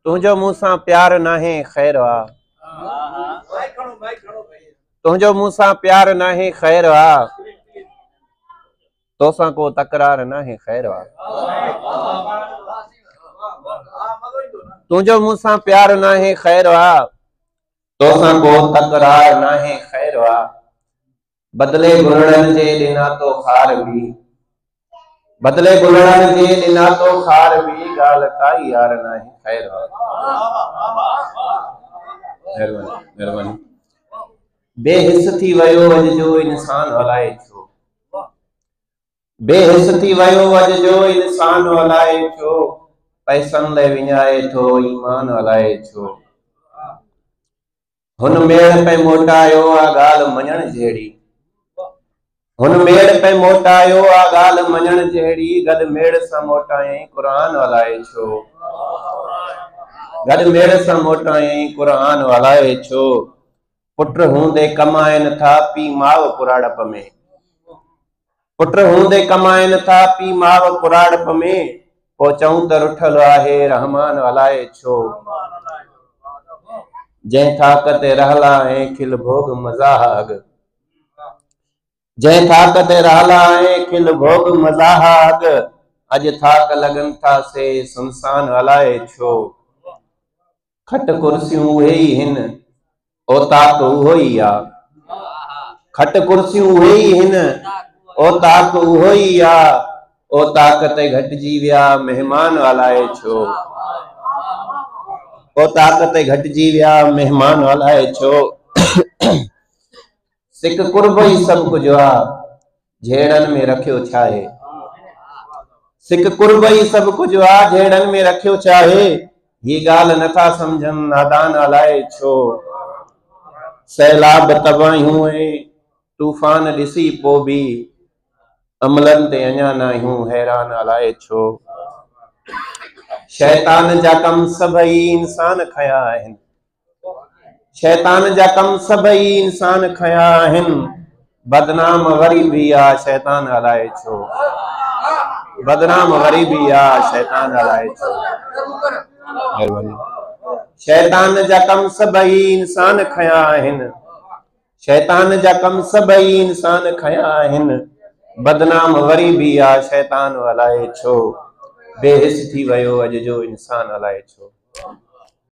तुझो मूसा प्यार नाहे खैर वा, तुझो मूसा प्यार नाहे खैर वा, तोसा को तकरार नाहे खैर वा। तुझो मूसा प्यार नाहे खैर वा, तोसा को तकरार नाहे खैर वा। बदले गुलड़न जे दिना तो खार भी, बदले गुलड़न जे दिना तो खार भी, गाल काई यार नाहे खैर वा। मेहरबानी। बेहिस थी वयो अज जो इंसान हलाए छो, बेहिस थी वयो अज जो इंसान हलाए छो, पैसन ले विञाए थो ईमान हलाए छो। हुन मेड़ पे मोटायो आ गाल मञण जहिड़ी, हुन मेड़ पे मोटायो आ गाल मञण जहिड़ी, गद मेड़ सां मोटाए क़ुरान हलाए छो, गद मेड़ सां मोटाए क़ुरान हलाए छो। पुट हूंदे कमाइनि था पी माव पुराड़प में, पुट हूंदे कमाइनि था पी माव पुराड़प में, पो चऊं त रुठल आहे रहमान हलाए छो। जंहिं थाक ते रहला ऐं खिल भोग मज़ाहग, जंहिं थाक ते रहला ऐं खिल भोग मज़ाहग, अॼु थाक लॻनि था से सुनसान हलाए छो। खट कुर्सियूं उहे ई हिन ओ ताक उहो ई आ, खट कुर्सियूं उहे ई हिन ओ ताक उहो ई आ, ओ ताक ते घटिजी विया महिमान हलाए छो, ओ ताक ते घटिजी विया महिमान हलाए छो। सिक कुर्ब ई सभु कुझु आ, झेड़नि में रखियो छा आहे, सिक कुर्ब ई सभु कुझु आ, झेड़नि में रखियो छा आहे। ही ॻाल्हि नथा सम्झनि नादान हलाए छो। सैलाब तबाहियूं ऐं तूफ़ान ॾिसी पोइ बि अमलनि ते अञा न आहियूं हैरान हलाए छो। शैतान जा कम सभई इंसान खया आहिनि, शैतान जा कम सभई इंसान खया आहिनि, बदनाम वरी भी आ शैतान हलाए छो, बदनाम वरी भी आ शैतान हलाए छो। शैतान जा कम सभई इंसान खया आहिनि, शैतान जा कम सभई इंसान खया आहिनि, बदनाम वरी भी आ शैतान हलाए छो। बेहिस थी वयो अॼु जो इंसान हलाए छो।